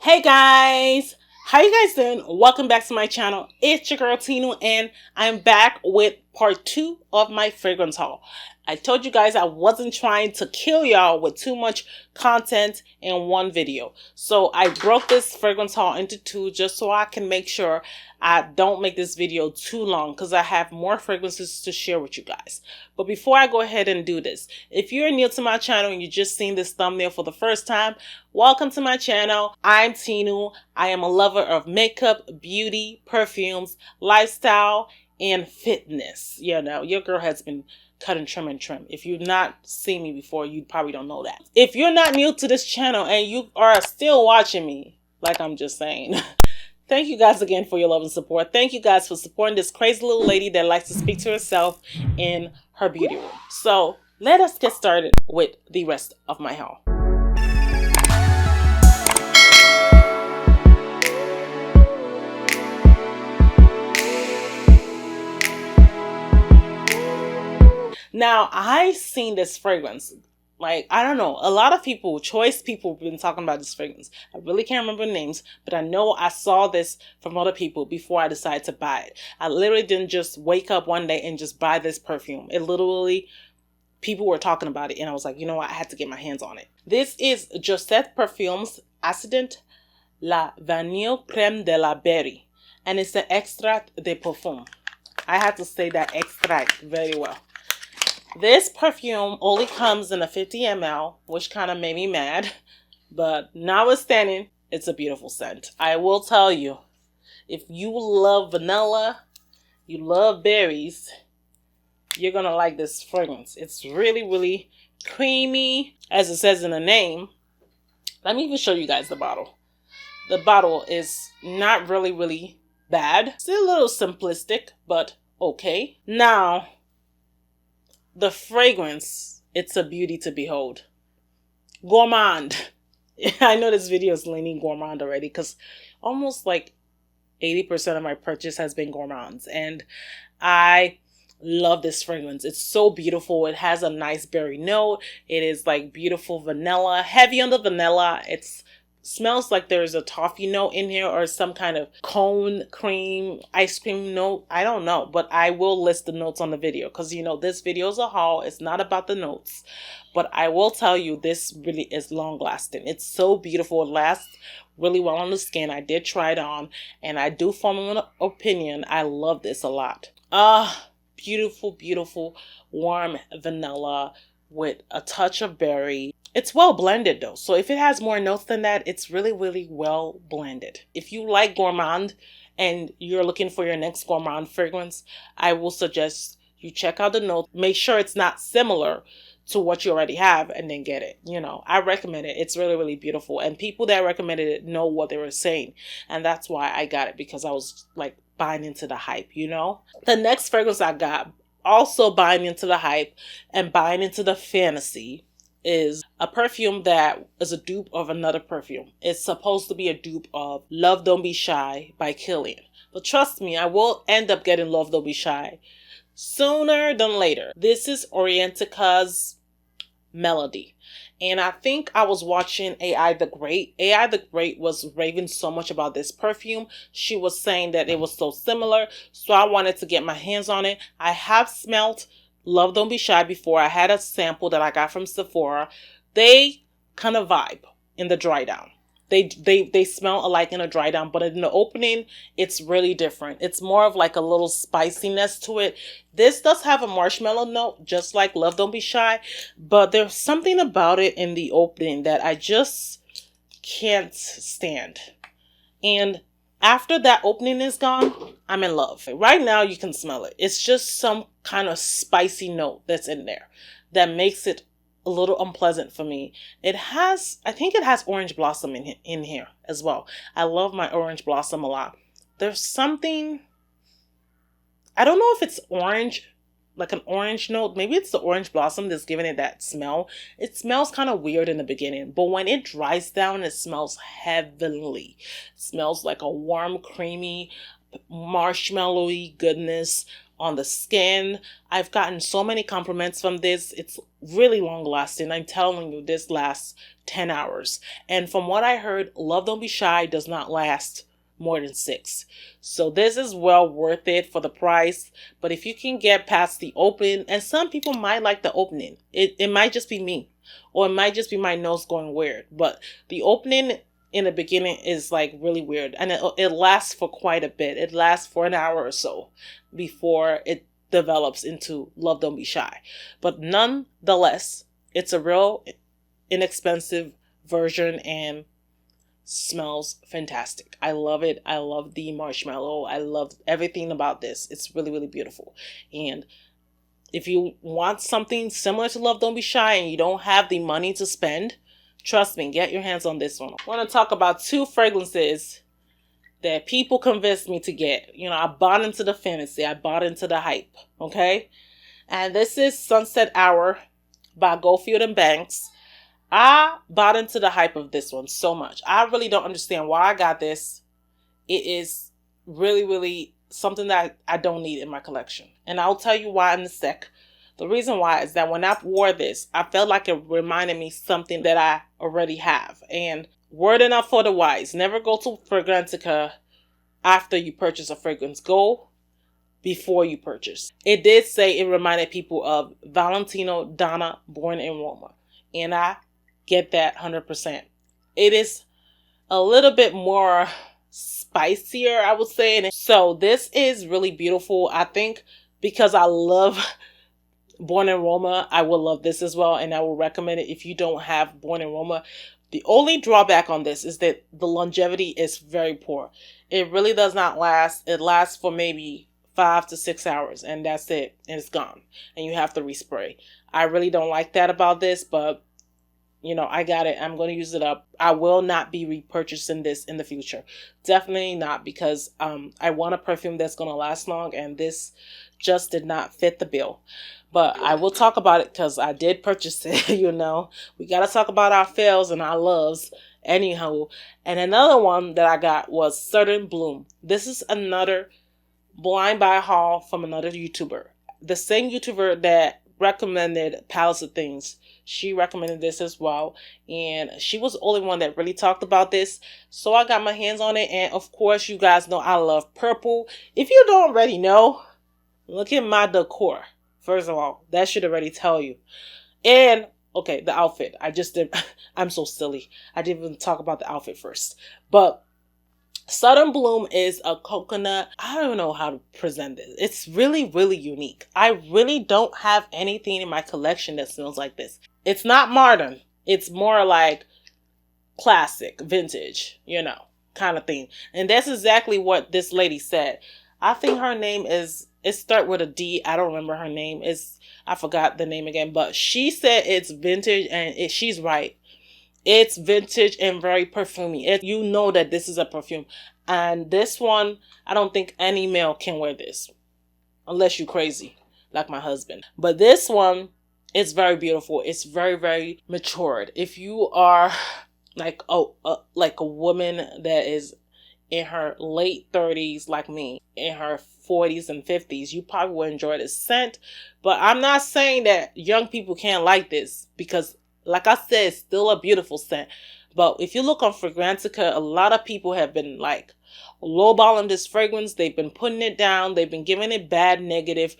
Hey guys, how you guys doing? Welcome back to my channel. It's your girl Tinu and I'm back with part 2 of my fragrance haul. I told you guys I wasn't trying to kill y'all with too much content in one video. So I broke this fragrance haul into 2 just so I can make sure I don't make this video too long because I have more fragrances to share with you guys. But before I go ahead and do this, if you're new to my channel and you just seen this thumbnail for the first time, welcome to my channel. I'm Tinu. I am a lover of makeup, beauty, perfumes, lifestyle, and fitness. You know, your girl has been cut and trim and trim. If you've not seen me before, you probably don't know that. If you're not new to this channel and you are still watching me, like I'm just saying, thank you guys again for your love and support. Thank you guys for supporting this crazy little lady that likes to speak to herself in her beauty room. So let us get started with the rest of my haul. Now, I seen this fragrance. Like, I don't know. A lot of people, choice people, have been talking about this fragrance. I really can't remember names, but I know I saw this from other people before I decided to buy it. I literally didn't just wake up one day and just buy this perfume. It literally, people were talking about it, and I was like, you know what? I had to get my hands on it. This is Jousette Perfumes Accident La Vanille Creme de la Berry, and it's the extract de Parfum. I had to say that extract very well. This perfume only comes in a 50 ml, which kind of made me mad. But notwithstanding, it's a beautiful scent. I will tell you, if you love vanilla, you love berries, you're going to like this fragrance. It's really, really creamy, as it says in the name. Let me even show you guys the bottle. The bottle is not really, really bad. Still a little simplistic, but okay. Now, the fragrance, it's a beauty to behold. Gourmand. I know this video is leaning gourmand already because almost like 80% of my purchase has been gourmands. And I love this fragrance. It's so beautiful. It has a nice berry note. It is like beautiful vanilla, heavy on the vanilla. It's smells like there's a toffee note in here or some kind of cone, cream, ice cream note. I don't know, but I will list the notes on the video because, you know, this video is a haul. It's not about the notes, but I will tell you this really is long lasting. It's so beautiful. It lasts really well on the skin. I did try it on and I do form an opinion. I love this a lot. Beautiful, beautiful, warm vanilla with a touch of berry. It's well blended though. So if it has more notes than that, it's really, really well blended. If you like gourmand and you're looking for your next gourmand fragrance, I will suggest you check out the notes. Make sure it's not similar to what you already have and then get it. You know, I recommend it. It's really, really beautiful. And people that recommended it know what they were saying. And that's why I got it, because I was like buying into the hype, you know? The next fragrance I got, also buying into the hype and buying into the fantasy, is a perfume that is a dupe of another perfume. It's supposed to be a dupe of Love Don't Be Shy by Kilian. But trust me, I will end up getting Love Don't Be Shy sooner than later. This is Orientica's Melody. And I think I was watching AI the Great. AI the Great was raving so much about this perfume. She was saying that it was so similar. So I wanted to get my hands on it. I have smelled Love Don't Be Shy before. I had a sample that I got from Sephora. They kind of vibe in the dry down. They smell alike in a dry down, but in the opening, it's really different. It's more of like a little spiciness to it. This does have a marshmallow note, just like Love Don't Be Shy, but there's something about it in the opening that I just can't stand. And after that opening is gone, I'm in love. Right now, you can smell it. It's just some kind of spicy note that's in there that makes it a little unpleasant for me. I think it has orange blossom in here as well. I love my orange blossom a lot. There's something, I don't know if it's orange, like an orange note. Maybe it's the orange blossom that's giving it that smell. It smells kind of weird in the beginning, but when it dries down, it smells heavenly. It smells like a warm, creamy, marshmallowy goodness on the skin. I've gotten so many compliments from this. It's really long lasting. I'm telling you, this lasts 10 hours. And from what I heard, Love Don't Be Shy does not last more than 6. So this is well worth it for the price. But if you can get past the opening, and some people might like the opening, it might just be me, or it might just be my nose going weird. But the opening in the beginning is like really weird, and it lasts for quite a bit. It lasts for an hour or so before it develops into Love Don't Be Shy. But nonetheless, it's a real inexpensive version and smells fantastic. I love it. I love the marshmallow. I love everything about this. It's really, really beautiful. And if you want something similar to Love Don't Be Shy and you don't have the money to spend, trust me, get your hands on this one. I want to talk about 2 fragrances that people convinced me to get. You know, I bought into the fantasy. I bought into the hype. Okay? And this is Sunset Hour by Goldfield and Banks. I bought into the hype of this one so much. I really don't understand why I got this. It is really, really something that I don't need in my collection. And I'll tell you why in a sec. The reason why is that when I wore this, I felt like it reminded me something that I already have. And word enough for the wise, never go to Fragrantica after you purchase a fragrance. Go before you purchase. It did say it reminded people of Valentino Donna Born in Roma. And I get that 100%. It is a little bit more spicier, I would say. And so this is really beautiful. I think because I love Born in Roma, I will love this as well, and I will recommend it if you don't have Born in Roma. The only drawback on this is that the longevity is very poor. It really does not last. It lasts for maybe 5 to 6 hours, and that's it, and it's gone, and you have to respray. I really don't like that about this, but you know, I got it. I'm going to use it up. I will not be repurchasing this in the future. Definitely not, because I want a perfume that's going to last long, and this just did not fit the bill. But I will talk about it because I did purchase it, you know. We got to talk about our fails and our loves. Anyhow, and another one that I got was Certain Bloom. This is another blind buy haul from another YouTuber. The same YouTuber that recommended Palace of Things. She recommended this as well, and she was the only one that really talked about this, so I got my hands on it. And of course, you guys know I love purple. If you don't already know, look at my decor. First of all, that should already tell you. And okay, the outfit. I'm so silly. I didn't even talk about the outfit first. But Southern Bloom is a coconut. I don't know how to present this. It's really, really unique. I really don't have anything in my collection that smells like this. It's not modern. It's more like classic, vintage, you know, kind of thing. And that's exactly what this lady said. I think her name is, it starts with a D. I don't remember her name. I forgot the name again. But she said it's vintage, and she's right. It's vintage and very perfumey. You know that this is a perfume. And this one, I don't think any male can wear this. Unless you're crazy, like my husband. But this one, it's very beautiful. It's very, very matured. If you are like a woman that is in her late 30s like me, in her 40s and 50s, you probably will enjoy this scent. But I'm not saying that young people can't like this, because like I said, it's still a beautiful scent. But if you look on Fragrantica, a lot of people have been like lowballing this fragrance. They've been putting it down. They've been giving it bad, negative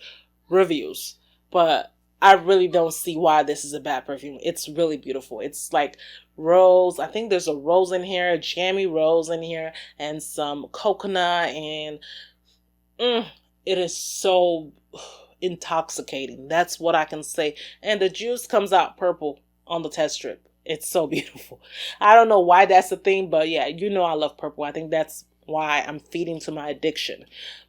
reviews. But I really don't see why this is a bad perfume. It's really beautiful. It's like rose. I think there's a rose in here, a jammy rose in here, and some coconut. And it is so intoxicating. That's what I can say. And the juice comes out purple on the test strip. It's so beautiful. I don't know why that's a thing, but yeah, you know I love purple. I think that's why I'm feeding to my addiction.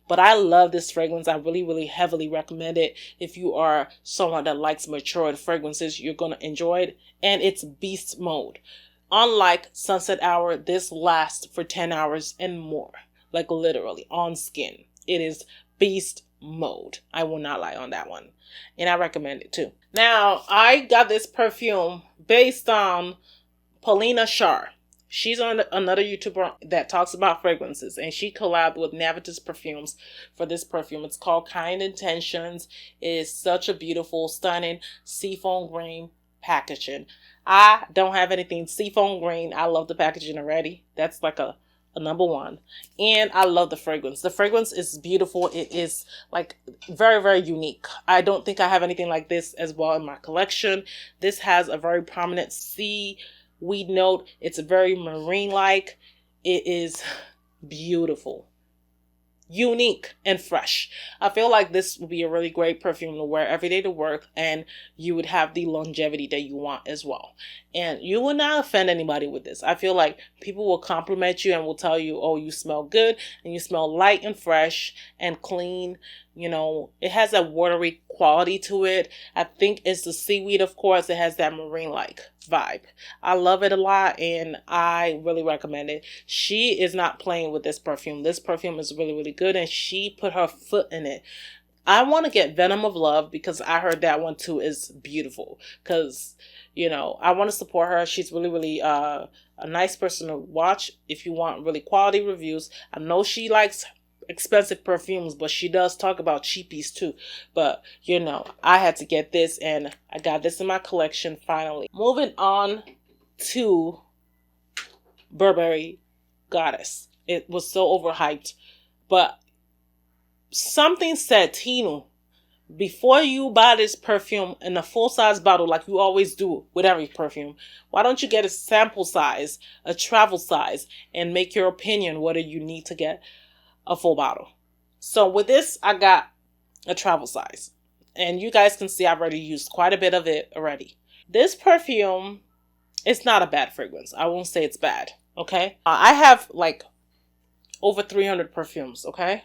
But I love this fragrance. I really, really heavily recommend it. If you are someone that likes matured fragrances, you're going to enjoy it. And it's beast mode. Unlike Sunset Hour, this lasts for 10 hours and more. Like literally on skin. It is beast mode. I will not lie on that one. And I recommend it too. Now, I got this perfume based on Paulina Char. She's on another YouTuber that talks about fragrances, and she collabed with Navitus Perfumes for this perfume. It's called Kind Intentions. It is such a beautiful, stunning seafoam green packaging. I don't have anything seafoam green. I love the packaging already. That's like a number one. And I love the fragrance. The fragrance is beautiful. It is like very, very unique. I don't think I have anything like this as well in my collection. This has a very prominent seaweed note. It's very marine-like. It is beautiful, unique, and fresh. I feel like this would be a really great perfume to wear every day to work, and you would have the longevity that you want as well. And you will not offend anybody with this. I feel like people will compliment you and will tell you, oh, you smell good, and you smell light and fresh and clean. You know, it has a watery quality to it. I think it's the seaweed, of course. It has that marine-like vibe. I love it a lot, and I really recommend it. She is not playing with this perfume. This perfume is really, really good, and she put her foot in it. I want to get Venom of Love because I heard that one too is beautiful. Because, you know, I want to support her. She's really, really a nice person to watch if you want really quality reviews. I know she likes expensive perfumes, but she does talk about cheapies too. But, you know, I had to get this, and I got this in my collection finally. Moving on to Burberry Goddess. It was so overhyped, but something said, Tino, before you buy this perfume in a full-size bottle like you always do with every perfume, why don't you get a sample size, a travel size, and make your opinion whether you need to get a full bottle. So with this, I got a travel size. And you guys can see I've already used quite a bit of it already. This perfume, it's not a bad fragrance. I won't say it's bad, okay? I have like over 300 perfumes, okay?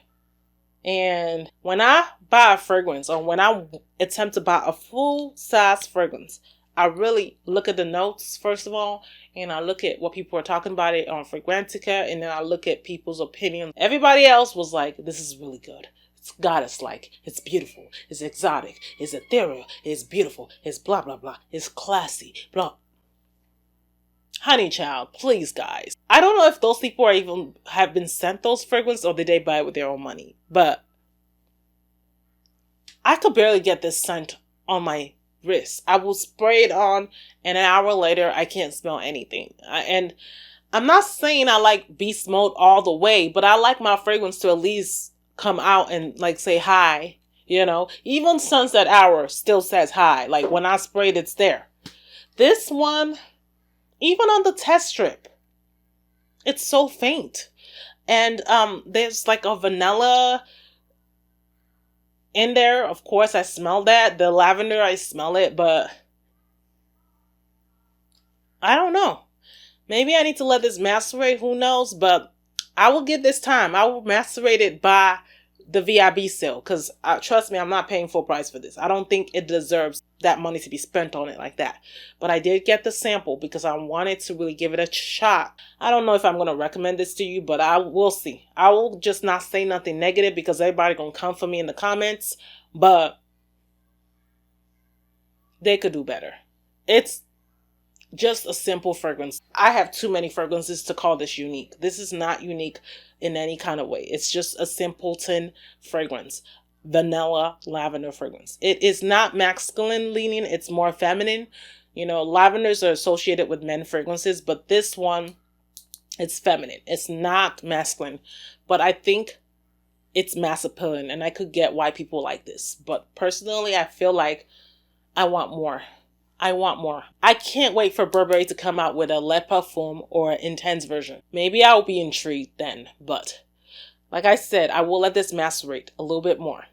And when I buy a fragrance, or when I attempt to buy a full-size fragrance, I really look at the notes, first of all, and I look at what people are talking about it on Fragrantica, and then I look at people's opinions. Everybody else was like, this is really good. It's goddess-like. It's beautiful. It's exotic. It's ethereal. It's beautiful. It's blah, blah, blah. It's classy. Blah. Honey child, please, guys. I don't know if those people are even have been sent those fragrances or did they buy it with their own money. But I could barely get this scent on my wrist. I will spray it on, and an hour later, I can't smell anything. And I'm not saying I like beast mode all the way, but I like my fragrance to at least come out and like say hi. You know, even Sunset Hour still says hi. Like when I sprayed, it's there. This one, even on the test strip, it's so faint. And there's like a vanilla in there. Of course, I smell that. The lavender, I smell it, but I don't know. Maybe I need to let this macerate. Who knows? But I will give this time. I will macerate it by the VIB sale, because trust me, I'm not paying full price for this. I don't think it deserves that money to be spent on it like that. But I did get the sample because I wanted to really give it a shot. I don't know if I'm going to recommend this to you, but I will see. I will just not say nothing negative because everybody going to come for me in the comments. But they could do better. It's just a simple fragrance. I have too many fragrances to call this unique. This is not unique in any kind of way. It's just a simpleton fragrance. Vanilla lavender fragrance. It is not masculine leaning. It's more feminine. You know, lavenders are associated with men fragrances, but this one, it's feminine. It's not masculine, but I think it's mass appealing, and I could get why people like this. But personally, I feel like I want more. I want more. I can't wait for Burberry to come out with a Le Parfum or an intense version. Maybe I'll be intrigued then, but like I said, I will let this macerate a little bit more,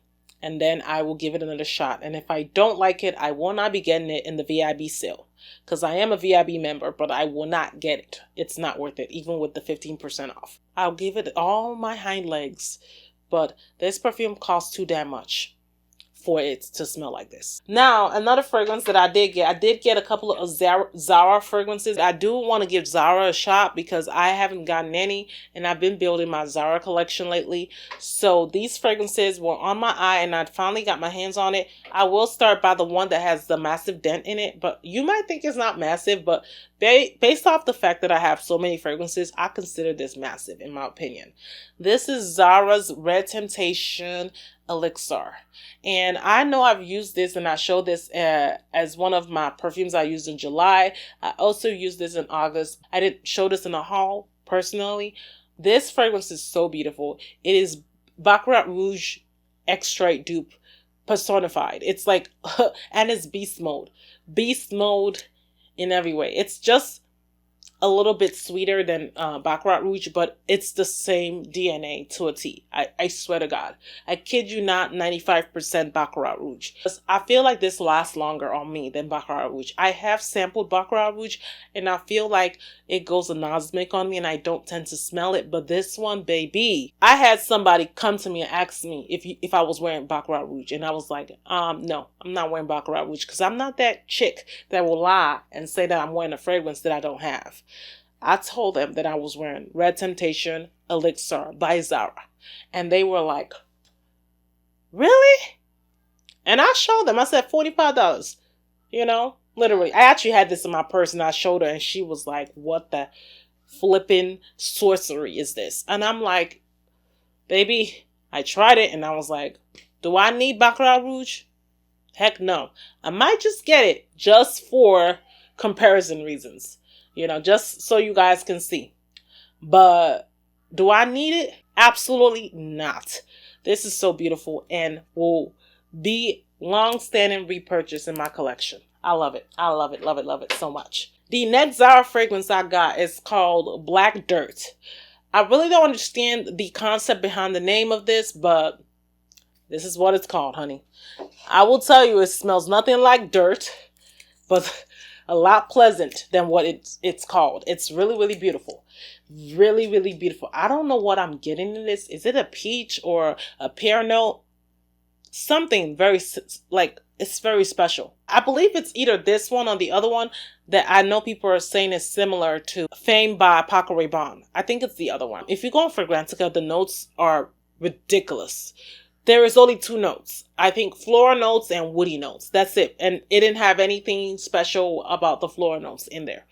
and then I will give it another shot. And if I don't like it, I will not be getting it in the VIB sale, because I am a VIB member, but I will not get it. It's not worth it, even with the 15% off. I'll give it all my hind legs, but this perfume costs too damn much. for it to smell like this. Now, another fragrance that I did get a couple of Zara fragrances. I do want to give Zara a shot because I haven't gotten any, and I've been building my Zara collection lately. So these fragrances were on my eye, and I finally got my hands on it. I will start by the one that has the massive dent in it, but you might think it's not massive, but based off the fact that I have so many fragrances, I consider this massive in my opinion. This is Zara's Red Temptation Elixir. And I know I've used this, and I showed this as one of my perfumes I used in July. I also used this in August. I didn't show this in a haul personally. This fragrance is so beautiful. It is Baccarat Rouge extrait dupe personified. It's like, and it's beast mode. Beast mode in every way. It's just a little bit sweeter than Baccarat Rouge, but it's the same DNA to a T. I swear to God. I kid you not, 95% Baccarat Rouge. I feel like this lasts longer on me than Baccarat Rouge. I have sampled Baccarat Rouge, and I feel like it goes anosmic on me, and I don't tend to smell it. But this one, baby, I had somebody come to me and ask me if I was wearing Baccarat Rouge, and I was like, no, I'm not wearing Baccarat Rouge, because I'm not that chick that will lie and say that I'm wearing a fragrance that I don't have. I told them that I was wearing Red Temptation Elixir by Zara. And they were like, really? And I showed them. I said $45. You know, literally. I actually had this in my purse and I showed her and she was like, what the flipping sorcery is this? And I'm like, baby, I tried it and I was like, do I need Baccarat Rouge? Heck no. I might just get it just for comparison reasons. You know, just so you guys can see. But do I need it? Absolutely not. This is so beautiful and will be long-standing repurchase in my collection. I love it. I love it, love it, love it so much. The next Zara fragrance I got is called Black Dirt. I really don't understand the concept behind the name of this, but this is what it's called, honey. I will tell you, it smells nothing like dirt, but a lot pleasant than what it's called. It's really, really beautiful. Really, really beautiful. I don't know what I'm getting in this. Is it a peach or a pear note? Something very, like, it's very special. I believe it's either this one or the other one that I know people are saying is similar to Fame by Paco Rabanne. I think it's the other one. If you're going for Fragrantica, the notes are ridiculous. There is only 2 notes. I think floral notes and woody notes. That's it. And it didn't have anything special about the floral notes in there.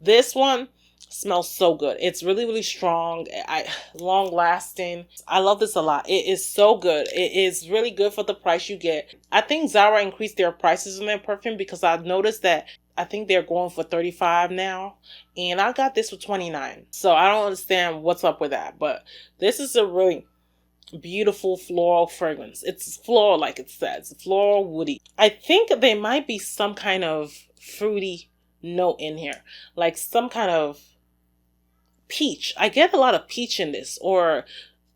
This one smells so good. It's really, really strong. Long lasting. I love this a lot. It is so good. It is really good for the price you get. I think Zara increased their prices on their perfume because I noticed that I think they're going for $35 now. And I got this for $29. So I don't understand what's up with that. But this is a really beautiful floral fragrance. It's floral, like it says, floral, woody. I think there might be some kind of fruity note in here, like some kind of peach. I get a lot of peach in this, or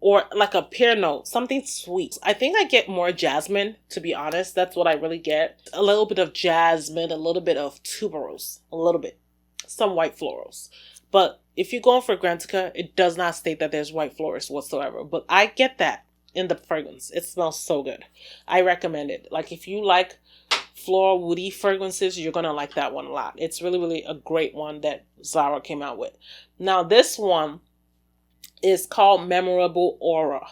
like a pear note, something sweet. I think I get more jasmine, to be honest. That's what I really get. A little bit of jasmine, a little bit of tuberose, a little bit, some white florals. But if you're going for Fragrantica, it does not state that there's white florals whatsoever. But I get that in the fragrance. It smells so good. I recommend it. Like, if you like floral woody fragrances, you're going to like that one a lot. It's really, really a great one that Zara came out with. Now, this one is called Memorable Aura.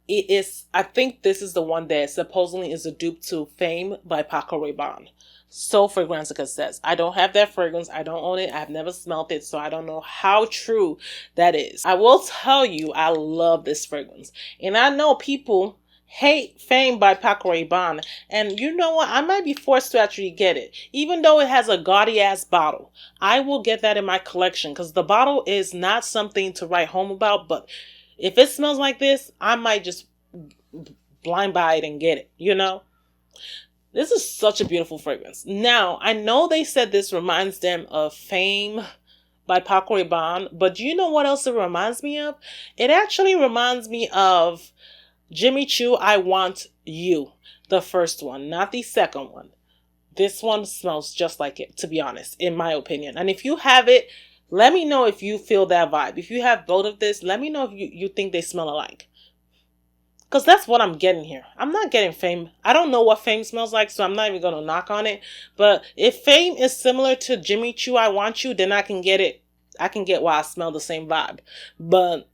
It is, I think this is the one that supposedly is a dupe to Fame by Paco Rabanne. So Fragrantica says. I don't have that fragrance. I don't own it. I've never smelled it, so I don't know how true that is. I will tell you, I love this fragrance. And I know people hate Fame by Paco Rabanne. And you know what? I might be forced to actually get it. Even though it has a gaudy-ass bottle. I will get that in my collection because the bottle is not something to write home about. But if it smells like this, I might just blind buy it and get it, you know? This is such a beautiful fragrance. Now, I know they said this reminds them of Fame by Paco Rabanne, but do you know what else it reminds me of? It actually reminds me of Jimmy Choo, I Want You, the first one, not the second one. This one smells just like it, to be honest, in my opinion. And if you have it, let me know if you feel that vibe. If you have both of this, let me know if you think they smell alike. Because that's what I'm getting here. I'm not getting Fame. I don't know what Fame smells like, so I'm not even going to knock on it. But if Fame is similar to Jimmy Choo, I Want You, then I can get it. I can get why I smell the same vibe. But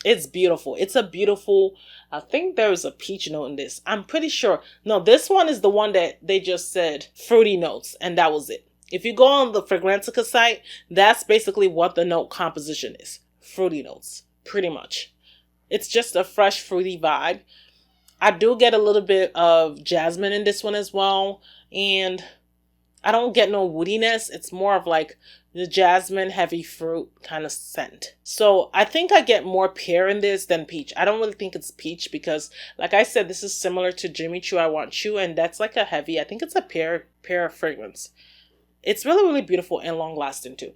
it's beautiful. It's a beautiful, I think there is a peach note in this. I'm pretty sure. No, this one is the one that they just said fruity notes, and that was it. If you go on the Fragrantica site, that's basically what the note composition is. Fruity notes, pretty much. It's just a fresh fruity vibe. I do get a little bit of jasmine in this one as well. And I don't get no woodiness. It's more of like the jasmine heavy fruit kind of scent. So I think I get more pear in this than peach. I don't really think it's peach because, like I said, this is similar to Jimmy Choo, I Want You. And that's like a heavy, I think it's a pear fragrance. It's really, really beautiful and long lasting too.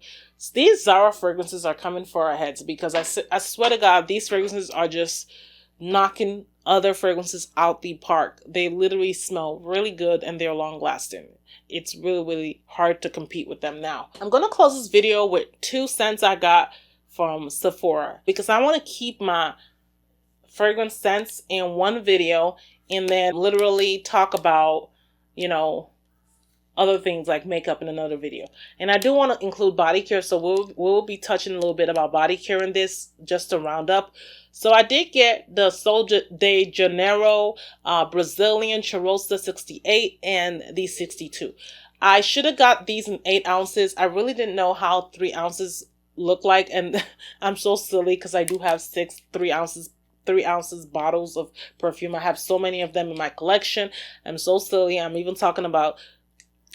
These Zara fragrances are coming for our heads because I swear to God, these fragrances are just knocking other fragrances out the park. They literally smell really good and they're long lasting. It's really, really hard to compete with them now. I'm going to close this video with 2 scents I got from Sephora because I want to keep my fragrance scents in one video and then literally talk about, other things like makeup in another video. And I do want to include body care, so we'll be touching a little bit about body care in this just to round up. So I did get the Sol de Janeiro Brazilian Cheirosa 68 and the 62. I should have got these in 8 ounces. I really didn't know how 3 ounces look like, and I'm so silly because I do have 3 ounces bottles of perfume. I have so many of them in my collection. I'm so silly. I'm even talking about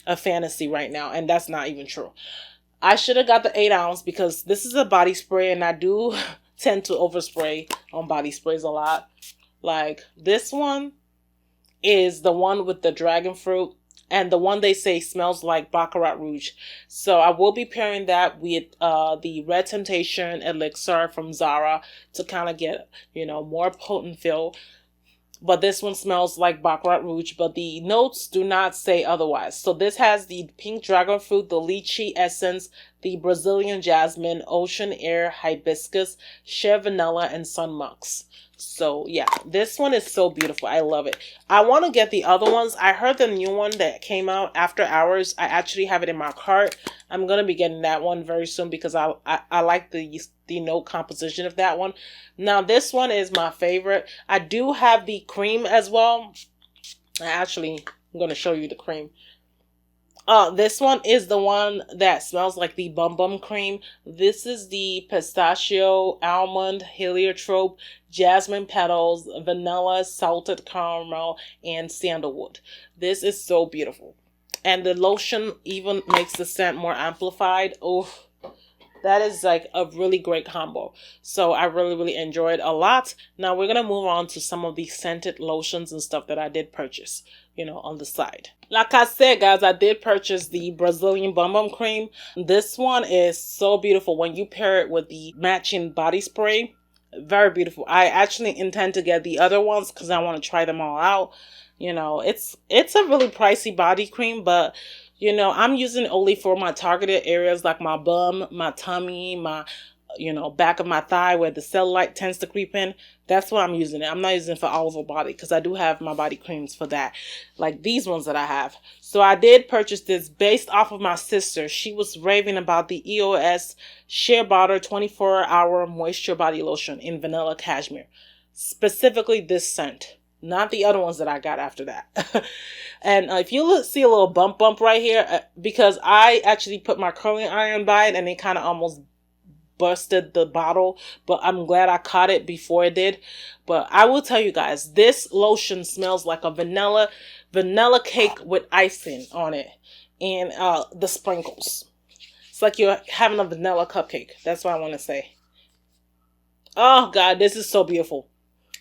a fantasy right now, and that's not even true. I should have got the 8 ounce because this is a body spray, and I do tend to overspray on body sprays a lot. Like this one is the one with the dragon fruit, and the one they say smells like Baccarat Rouge. So I will be pairing that with the Red Temptation Elixir from Zara to kind of get, more potent feel. But this one smells like Baccarat Rouge, but the notes do not say otherwise. So this has the pink dragon fruit, the lychee essence, the Brazilian jasmine, ocean air, hibiscus, shea vanilla, and sun musk. So yeah, this one is so beautiful. I love it. I want to get the other ones. I heard the new one that came out after hours. I actually have it in my cart. I'm going to be getting that one very soon because I like the note composition of that one. Now this one is my favorite. I do have the cream as well. I'm going to show you the cream. This one is the one that smells like the Bum Bum cream. This is the pistachio, almond, heliotrope, jasmine petals, vanilla, salted caramel, and sandalwood. This is so beautiful. And the lotion even makes the scent more amplified. Oh, that is like a really great combo. So I really, really enjoyed a lot. Now we're going to move on to some of the scented lotions and stuff that I did purchase, on the side. Like I said, guys, I did purchase the Brazilian Bum Bum cream. This one is so beautiful when you pair it with the matching body spray. Very beautiful. I actually intend to get the other ones because I want to try them all out. It's a really pricey body cream, but I'm using it only for my targeted areas like my bum, my tummy, my, back of my thigh where the cellulite tends to creep in. That's what I'm using it. I'm not using it for all over body because I do have my body creams for that. Like these ones that I have. So I did purchase this based off of my sister. She was raving about the EOS Shea Butter 24-hour moisture body lotion in vanilla cashmere. Specifically this scent. Not the other ones that I got after that. And if you see a little bump right here, because I actually put my curling iron by it and it kind of almost busted the bottle, but I'm glad I caught it before it did. But I will tell you guys, this lotion smells like a vanilla cake with icing on it and the sprinkles. It's like you're having a vanilla cupcake. That's what I want to say. Oh God, this is so beautiful.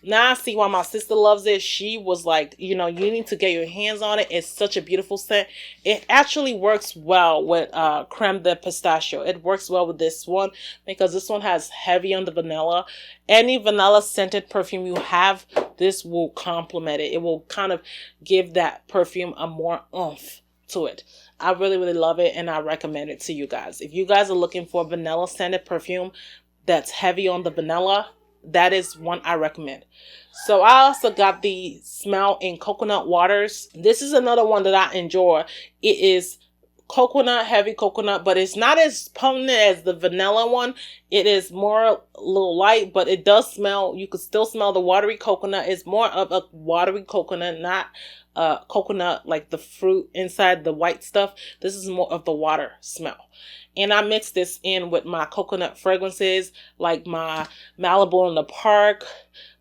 Now I see why my sister loves it. She was like, you need to get your hands on it. It's such a beautiful scent. It actually works well with Creme de Pistachio. It works well with this one because this one has heavy on the vanilla. Any vanilla scented perfume you have, this will complement it. It will kind of give that perfume a more oomph to it. I really, really love it and I recommend it to you guys. If you guys are looking for vanilla scented perfume that's heavy on the vanilla, that is one I recommend. So I also got the Smell in Coconut Waters. This is another one that I enjoy. It is coconut, heavy coconut, but it's not as potent as the vanilla one. It is more a little light, but it does smell. You could still smell the watery coconut. It's more of a watery coconut, not coconut like the fruit inside the white stuff. This is more of the water smell. And I mix this in with my coconut fragrances, like my Malibu in the Park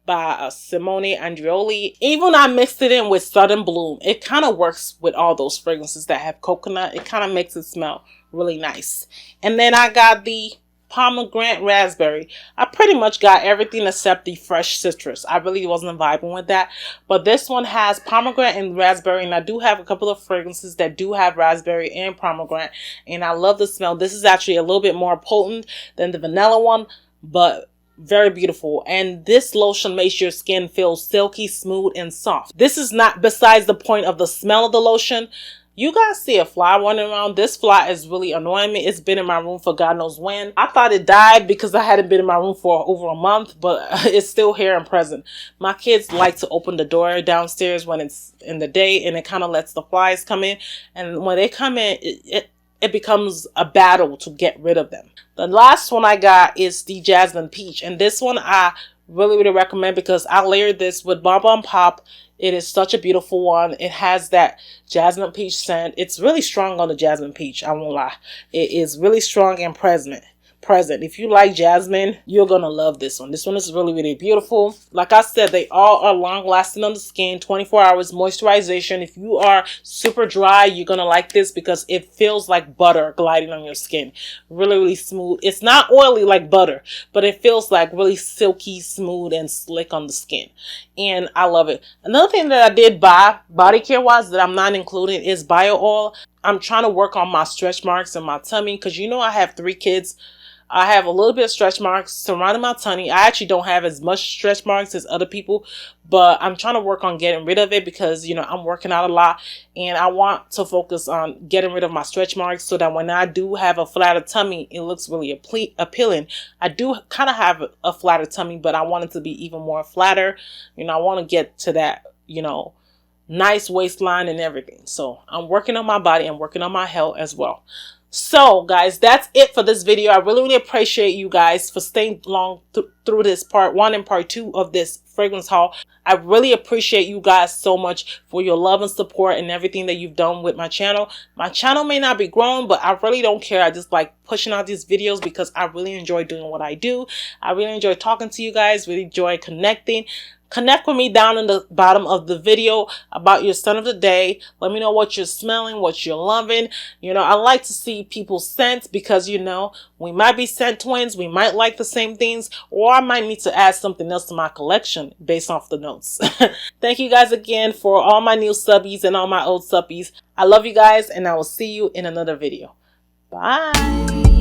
by Simone Andreoli. Even I mixed it in with Sudden Bloom. It kind of works with all those fragrances that have coconut. It kind of makes it smell really nice. And then I got the Pomegranate Raspberry. I pretty much got everything except the fresh citrus. I really wasn't vibing with that. But this one has pomegranate and raspberry. And I do have a couple of fragrances that do have raspberry and pomegranate. And I love the smell. This is actually a little bit more potent than the vanilla one, but very beautiful. And this lotion makes your skin feel silky, smooth, and soft. This is not besides the point of the smell of the lotion. You guys see a fly running around. This fly is really annoying me. It's been in my room for God knows when. I thought it died because I hadn't been in my room for over a month, but it's still here and present. My kids like to open the door downstairs when it's in the day, and it kind of lets the flies come in. And when they come in, it becomes a battle to get rid of them. The last one I got is the Jasmine Peach. And this one I really recommend because I layered this with Bon Bon Pop. It is such a beautiful one. It has that jasmine peach scent. It's really strong on the jasmine peach. I won't lie. It is really strong and present. If you like jasmine, you're gonna love this one. This one is really beautiful. Like I said, they all are long lasting on the skin. 24 hours moisturization. If you are super dry, you're gonna like this because it feels like butter gliding on your skin. Really smooth. It's not oily like butter, but it feels like really silky, smooth, and slick on the skin. And I love it. Another thing that I did buy body care wise that I'm not including is bio oil. I'm trying to work on my stretch marks and my tummy because you know I have 3 kids. I have a little bit of stretch marks surrounding my tummy. I actually don't have as much stretch marks as other people, but I'm trying to work on getting rid of it because, you know, I'm working out a lot and I want to focus on getting rid of my stretch marks so that when I do have a flatter tummy, it looks really appealing. I do kind of have a flatter tummy, but I want it to be even more flatter. You know, I want to get to that, you know, nice waistline and everything. So I'm working on my body and working on my health as well. So guys, that's it for this video. I really appreciate you guys for staying along through this part 1 and part 2 of this fragrance haul. I really appreciate you guys so much for your love and support and everything that you've done with my channel. My channel may not be growing, but I really don't care. I just like pushing out these videos because I really enjoy doing what I do. I really enjoy talking to you guys, really enjoy connecting. Connect with me down in the bottom of the video about your scent of the day. Let me know what you're smelling, what you're loving. You know, I like to see people's scents because, you know, we might be scent twins. We might like the same things, or I might need to add something else to my collection based off the notes. Thank you guys again for all my new subbies and all my old subbies. I love you guys, and I will see you in another video. Bye.